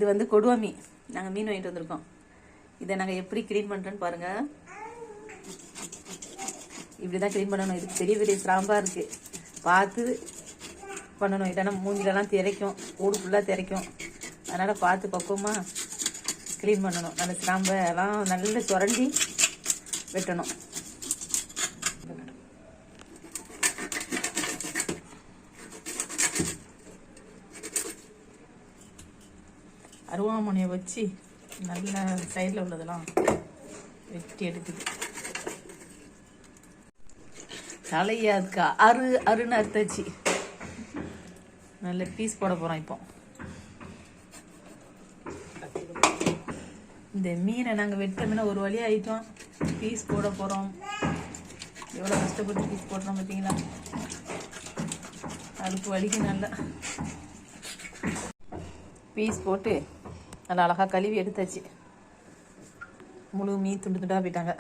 இது வந்து கொடுவா மீன். நாங்கள் மீன் வாங்கிட்டு வந்திருக்கோம். இதை நாங்கள் எப்படி க்ளீன் பண்ணுறோன்னு பாருங்கள். இப்படி தான் க்ளீன் பண்ணணும். இது பெரிய பெரிய ஸ்ராம்பாக இருக்குது, பார்த்து பண்ணணும். இல்லைன்னா மூஞ்சிலலாம் திரைக்கும், கூடு ஃபுல்லாக திரைக்கும். அதனால் பார்த்து பக்குவமாக க்ளீன் பண்ணணும். நல்ல ஸ்ராம்பை எல்லாம் நல்லா சுரண்டி வெட்டணும். அருவாமனையை வச்சு நல்ல சைடில் உள்ளதெல்லாம் வெட்டி எடுக்குது. தலையை அதுக்கு அருன்னு அறுத்தாச்சு. நல்ல பீஸ் போட போகிறோம். இப்போ இந்த மீனை நாங்கள் வெட்ட மீனை ஒரு வழியாக ஆகிட்டோம். பீஸ் போட போகிறோம். எவ்வளோ கஷ்டப்பட்டு பீஸ் போடுறோம் பார்த்தீங்களா? அதுக்கு வலிக்கு நல்லா பீஸ் போட்டு நல்லா அழகாக கழுவி எடுத்தாச்சு. முழு மீன் துண்டு துண்டாக போயிட்டாங்க.